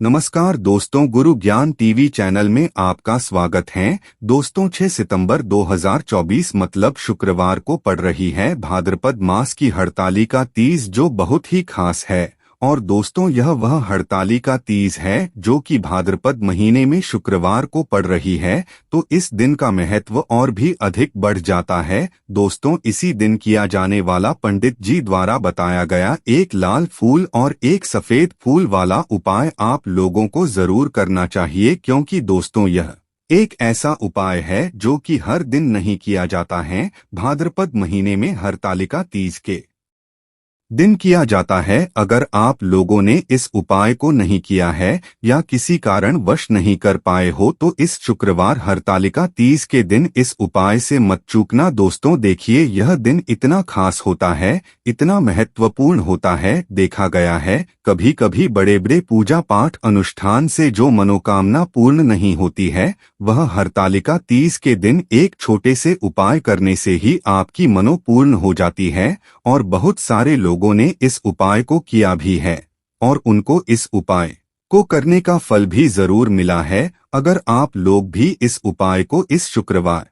नमस्कार दोस्तों, गुरु ज्ञान टीवी चैनल में आपका स्वागत है। दोस्तों 6 सितंबर 2024 मतलब शुक्रवार को पड़ रही है भाद्रपद मास की हड़तालिका तीज, जो बहुत ही खास है। और दोस्तों यह वह हड़तालिका तीज है जो कि भाद्रपद महीने में शुक्रवार को पड़ रही है, तो इस दिन का महत्व और भी अधिक बढ़ जाता है। दोस्तों इसी दिन किया जाने वाला पंडित जी द्वारा बताया गया एक लाल फूल और एक सफेद फूल वाला उपाय आप लोगों को जरूर करना चाहिए, क्योंकि दोस्तों यह एक ऐसा उपाय है जो कि हर दिन नहीं किया जाता है। भाद्रपद महीने में हरतालिका तीज के दिन किया जाता है। अगर आप लोगों ने इस उपाय को नहीं किया है या किसी कारण वश नहीं कर पाए हो तो इस शुक्रवार हरतालिका तीज के दिन इस उपाय से मत चूकना। दोस्तों देखिए, यह दिन इतना खास होता है, इतना महत्वपूर्ण होता है। देखा गया है कभी कभी बड़े बड़े पूजा पाठ अनुष्ठान से जो मनोकामना पूर्ण नहीं होती है, वह हरतालिका तीज के दिन एक छोटे से उपाय करने से ही आपकी मनो पूर्ण हो जाती है। और बहुत सारे लोगों ने इस उपाय को किया भी है और उनको इस उपाय को करने का फल भी जरूर मिला है। अगर आप लोग भी इस उपाय को इस शुक्रवार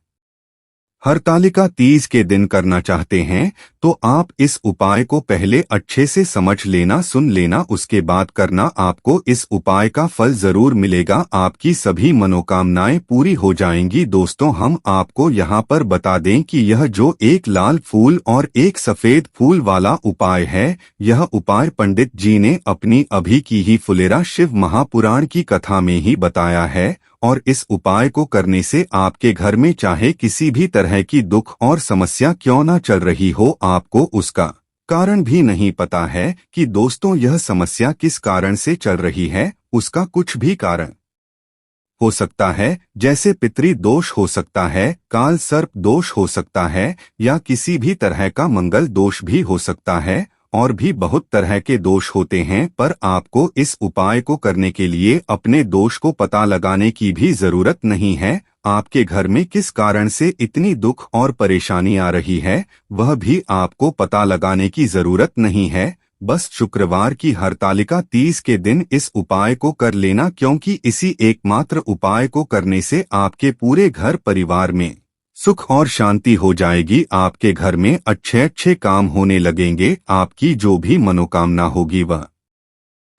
हरतालिका तीज के दिन करना चाहते हैं तो आप इस उपाय को पहले अच्छे से समझ लेना, सुन लेना, उसके बाद करना। आपको इस उपाय का फल जरूर मिलेगा, आपकी सभी मनोकामनाएं पूरी हो जाएंगी। दोस्तों हम आपको यहाँ पर बता दें कि यह जो एक लाल फूल और एक सफेद फूल वाला उपाय है, यह उपाय पंडित जी ने अपनी अभी की ही फुलेरा शिव महापुराण की कथा में ही बताया है। और इस उपाय को करने से आपके घर में चाहे किसी भी तरह की दुख और समस्या क्यों ना चल रही हो, आपको उसका कारण भी नहीं पता है कि दोस्तों यह समस्या किस कारण से चल रही है। उसका कुछ भी कारण हो सकता है, जैसे पितृ दोष हो सकता है, काल सर्प दोष हो सकता है, या किसी भी तरह का मंगल दोष भी हो सकता है, और भी बहुत तरह के दोष होते हैं। पर आपको इस उपाय को करने के लिए अपने दोष को पता लगाने की भी जरूरत नहीं है। आपके घर में किस कारण से इतनी दुख और परेशानी आ रही है, वह भी आपको पता लगाने की जरूरत नहीं है। बस शुक्रवार की हरतालिका तीज के दिन इस उपाय को कर लेना, क्योंकि इसी एकमात्र उपाय को करने से आपके पूरे घर परिवार में सुख और शांति हो जाएगी। आपके घर में अच्छे अच्छे काम होने लगेंगे। आपकी जो भी मनोकामना होगी वह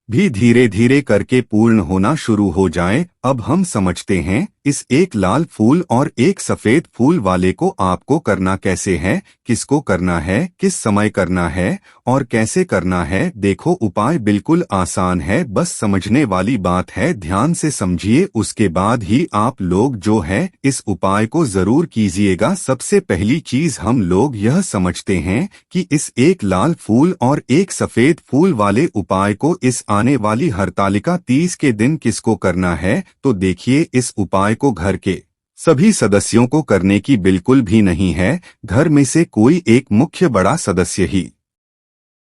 भी धीरे धीरे करके पूर्ण होना शुरू हो जाए। अब हम समझते हैं इस एक लाल फूल और एक सफेद फूल वाले को आपको करना कैसे है, किसको करना है, किस समय करना है और कैसे करना है। देखो उपाय बिल्कुल आसान है, बस समझने वाली बात है, ध्यान से समझिए, उसके बाद ही आप लोग जो है इस उपाय को जरूर कीजिएगा। सबसे पहली चीज हम लोग यह समझते हैं कि इस एक लाल फूल और एक सफेद फूल वाले उपाय को इस आने वाली हरतालिका तीज के दिन किसको करना है। तो देखिए, इस उपाय को घर के सभी सदस्यों को करने की बिल्कुल भी नहीं है। घर में से कोई एक मुख्य बड़ा सदस्य ही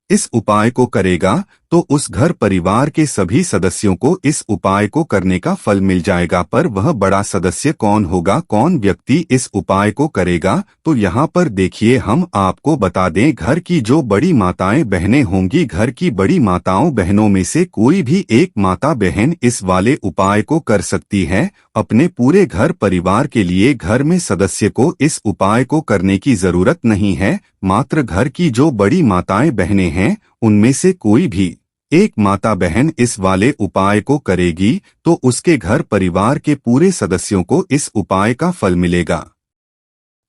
इस उपाय को करेगा तो उस घर परिवार के सभी सदस्यों को इस उपाय को करने का फल मिल जाएगा। पर वह बड़ा सदस्य कौन होगा, कौन व्यक्ति इस उपाय को करेगा, तो यहाँ पर देखिए हम आपको बता दें, घर की जो बड़ी माताएं बहनें होंगी, घर की बड़ी माताओं बहनों में से कोई भी एक माता बहन इस वाले उपाय को कर सकती है। अपने पूरे घर परिवार के लिए घर में सदस्य को इस उपाय को करने की जरूरत नहीं है। मात्र घर की जो बड़ी माताएं बहनें हैं उनमें से कोई भी एक माता बहन इस वाले उपाय को करेगी तो उसके घर परिवार के पूरे सदस्यों को इस उपाय का फल मिलेगा।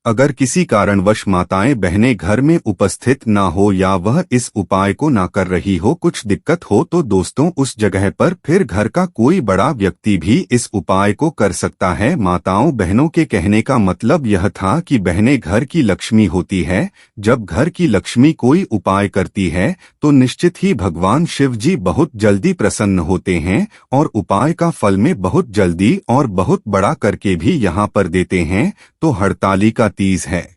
अगर किसी कारणवश माताएं बहनें घर में उपस्थित ना हो या वह इस उपाय को ना कर रही हो, कुछ दिक्कत हो, तो दोस्तों उस जगह पर फिर घर का कोई बड़ा व्यक्ति भी इस उपाय को कर सकता है। माताओं बहनों के कहने का मतलब यह था कि बहनें घर की लक्ष्मी होती है। जब घर की लक्ष्मी कोई उपाय करती है तो निश्चित ही भगवान शिव जी बहुत जल्दी प्रसन्न होते हैं और उपाय का फल में बहुत जल्दी और बहुत बड़ा करके भी यहाँ पर देते हैं। तो हरतालिका तीज है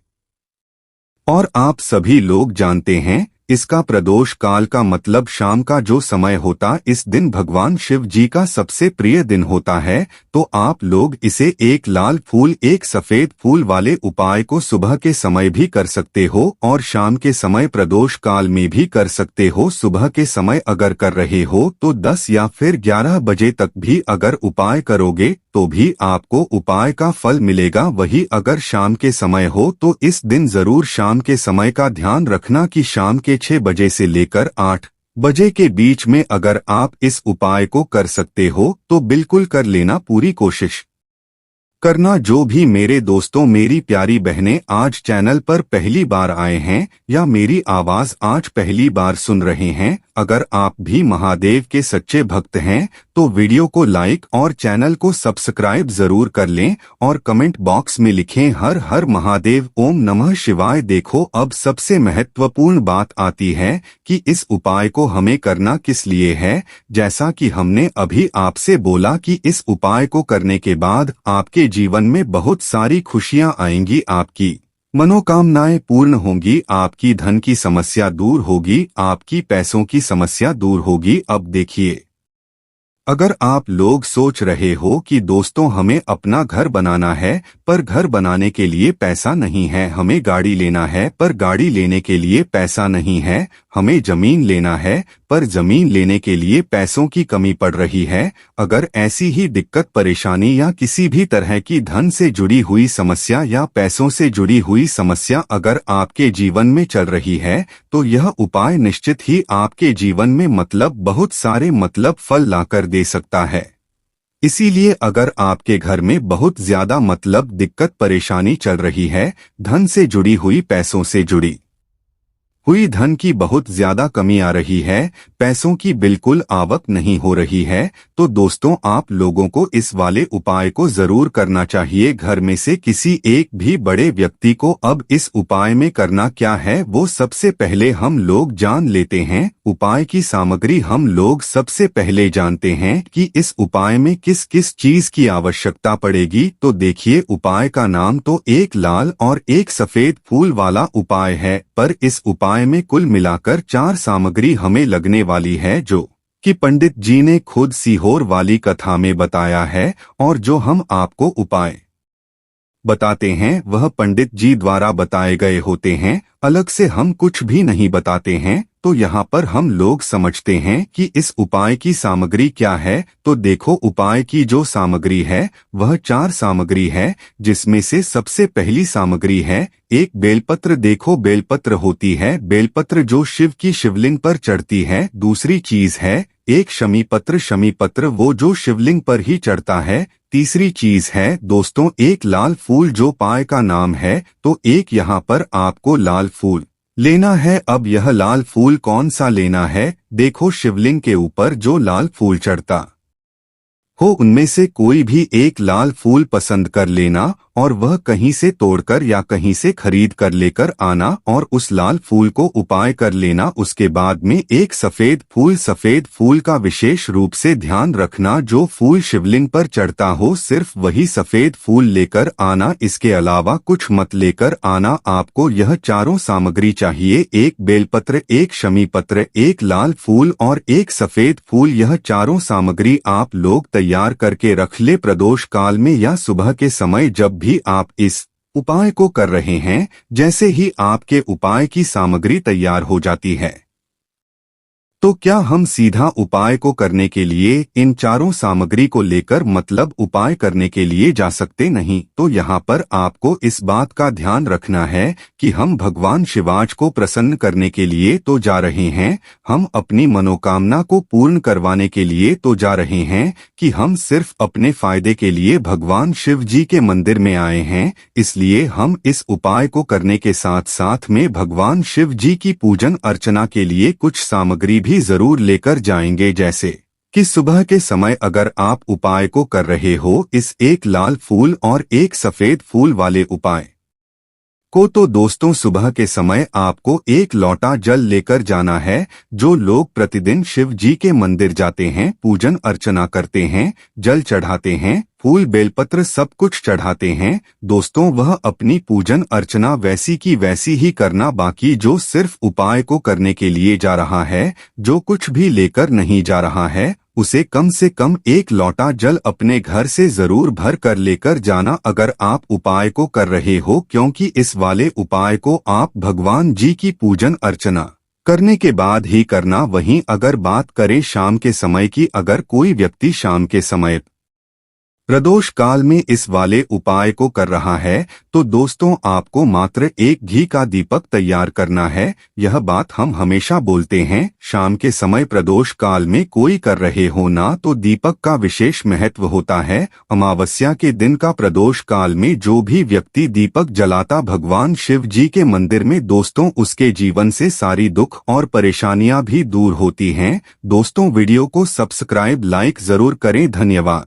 और आप सभी लोग जानते हैं इसका प्रदोष काल का मतलब शाम का जो समय होता, इस दिन भगवान शिव जी का सबसे प्रिय दिन होता है। तो आप लोग इसे एक लाल फूल एक सफेद फूल वाले उपाय को सुबह के समय भी कर सकते हो और शाम के समय प्रदोष काल में भी कर सकते हो। सुबह के समय अगर कर रहे हो तो 10 या फिर 11 बजे तक भी अगर उपाय करोगे तो भी आपको उपाय का फल मिलेगा। वही अगर शाम के समय हो तो इस दिन जरूर शाम के समय का ध्यान रखना कि शाम के 6 बजे से लेकर 8 बजे के बीच में अगर आप इस उपाय को कर सकते हो तो बिल्कुल कर लेना, पूरी कोशिश करना। जो भी मेरे दोस्तों मेरी प्यारी बहनें आज चैनल पर पहली बार आए हैं या मेरी आवाज आज पहली बार सुन रहे हैं, अगर आप भी महादेव के सच्चे भक्त हैं तो वीडियो को लाइक और चैनल को सब्सक्राइब जरूर कर लें और कमेंट बॉक्स में लिखें हर हर महादेव, ओम नमः शिवाय। देखो अब सबसे महत्वपूर्ण बात आती है कि इस उपाय को हमें करना किस लिए है। जैसा कि हमने अभी आपसे बोला कि इस उपाय को करने के बाद आपके जीवन में बहुत सारी खुशियां आएंगी, आपकी मनोकामनाएं पूर्ण होंगी, आपकी धन की समस्या दूर होगी, आपकी पैसों की समस्या दूर होगी। अब देखिए, अगर आप लोग सोच रहे हो कि दोस्तों हमें अपना घर बनाना है पर घर बनाने के लिए पैसा नहीं है, हमें गाड़ी लेना है पर गाड़ी लेने के लिए पैसा नहीं है, हमें जमीन लेना है पर जमीन लेने के लिए पैसों की कमी पड़ रही है, अगर ऐसी ही दिक्कत परेशानी या किसी भी तरह की धन से जुड़ी हुई समस्या या पैसों से जुड़ी हुई समस्या अगर आपके जीवन में चल रही है तो यह उपाय निश्चित ही आपके जीवन में बहुत सारे फल लाकर दे सकता है। इसीलिए अगर आपके घर में बहुत ज्यादा दिक्कत परेशानी चल रही है, धन से जुड़ी हुई, पैसों से जुड़ी हुई धन की बहुत ज्यादा कमी आ रही है, पैसों की बिल्कुल आवक नहीं हो रही है, तो दोस्तों आप लोगों को इस वाले उपाय को जरूर करना चाहिए। घर में से किसी एक भी बड़े व्यक्ति को अब इस उपाय में करना क्या है वो सबसे पहले हम लोग जान लेते हैं। उपाय की सामग्री हम लोग सबसे पहले जानते हैं कि इस उपाय में किस किस चीज की आवश्यकता पड़ेगी। तो देखिए, उपाय का नाम तो एक लाल और एक सफेद फूल वाला उपाय है, पर इस उपाय में कुल मिलाकर 4 सामग्री हमें लगने वाली है, जो कि पंडित जी ने खुद सीहोर वाली कथा में बताया है। और जो हम आपको उपाय बताते हैं वह पंडित जी द्वारा बताए गए होते हैं, अलग से हम कुछ भी नहीं बताते हैं। तो यहाँ पर हम लोग समझते हैं कि इस उपाय की सामग्री क्या है। तो देखो, उपाय की जो सामग्री है वह 4 सामग्री है, जिसमें से सबसे पहली सामग्री है एक बेलपत्र। देखो, बेलपत्र होती है, बेलपत्र जो शिव की शिवलिंग पर चढ़ती है। दूसरी चीज है एक शमी पत्र, शमी पत्र वो जो शिवलिंग पर ही चढ़ता है। तीसरी चीज है दोस्तों एक लाल फूल, जो पाय का नाम है। तो एक यहाँ पर आपको लाल फूल लेना है। अब यह लाल फूल कौन सा लेना है? देखो, शिवलिंग के ऊपर जो लाल फूल चढ़ता हो उनमें से कोई भी एक लाल फूल पसंद कर लेना और वह कहीं से तोड़कर या कहीं से खरीद कर लेकर आना और उस लाल फूल को उपाय कर लेना। उसके बाद में एक सफेद फूल का विशेष रूप से ध्यान रखना, जो फूल शिवलिंग पर चढ़ता हो सिर्फ वही सफेद फूल लेकर आना, इसके अलावा कुछ मत लेकर आना। आपको यह चारों सामग्री चाहिए, एक बेलपत्र, एक शमी पत्र, एक लाल फूल और एक सफेद फूल। यह चारों सामग्री आप लोग तैयार करके रख ले। प्रदोष काल में या सुबह के समय जब भी आप इस उपाय को कर रहे हैं, जैसे ही आपके उपाय की सामग्री तैयार हो जाती है तो क्या हम सीधा उपाय को करने के लिए इन चारों सामग्री को लेकर उपाय करने के लिए जा सकते नहीं। तो यहाँ पर आपको इस बात का ध्यान रखना है कि हम भगवान शिवाज को प्रसन्न करने के लिए तो जा रहे हैं, हम अपनी मनोकामना को पूर्ण करवाने के लिए तो जा रहे हैं, कि हम सिर्फ अपने फायदे के लिए भगवान शिव जी के मंदिर में आए हैं। इसलिए हम इस उपाय को करने के साथ साथ में भगवान शिव जी की पूजन अर्चना के लिए कुछ सामग्री भी जरूर लेकर जाएंगे। जैसे कि सुबह के समय अगर आप उपाय को कर रहे हो इस एक लाल फूल और एक सफेद फूल वाले उपाय को तो दोस्तों सुबह के समय आपको एक लोटा जल लेकर जाना है। जो लोग प्रतिदिन शिव जी के मंदिर जाते हैं, पूजन अर्चना करते हैं, जल चढ़ाते हैं, फूल बेलपत्र सब कुछ चढ़ाते हैं, दोस्तों वह अपनी पूजन अर्चना वैसी की वैसी ही करना। बाकी जो सिर्फ उपाय को करने के लिए जा रहा है, जो कुछ भी लेकर नहीं जा रहा है, उसे कम से कम एक लोटा जल अपने घर से जरूर भर कर लेकर जाना अगर आप उपाय को कर रहे हो, क्योंकि इस वाले उपाय को आप भगवान जी की पूजन अर्चना करने के बाद ही करना। वहीं अगर बात करें शाम के समय की, अगर कोई व्यक्ति शाम के समय प्रदोष काल में इस वाले उपाय को कर रहा है, तो दोस्तों आपको मात्र एक घी का दीपक तैयार करना है। यह बात हम हमेशा बोलते हैं, शाम के समय प्रदोष काल में कोई कर रहे हो ना, तो दीपक का विशेष महत्व होता है। अमावस्या के दिन का प्रदोष काल में जो भी व्यक्ति दीपक जलाता भगवान शिव जी के मंदिर में, दोस्तों उसके जीवन से सारी दुख और परेशानियां भी दूर होती हैं। दोस्तों वीडियो को सब्सक्राइब लाइक जरूर करें। धन्यवाद।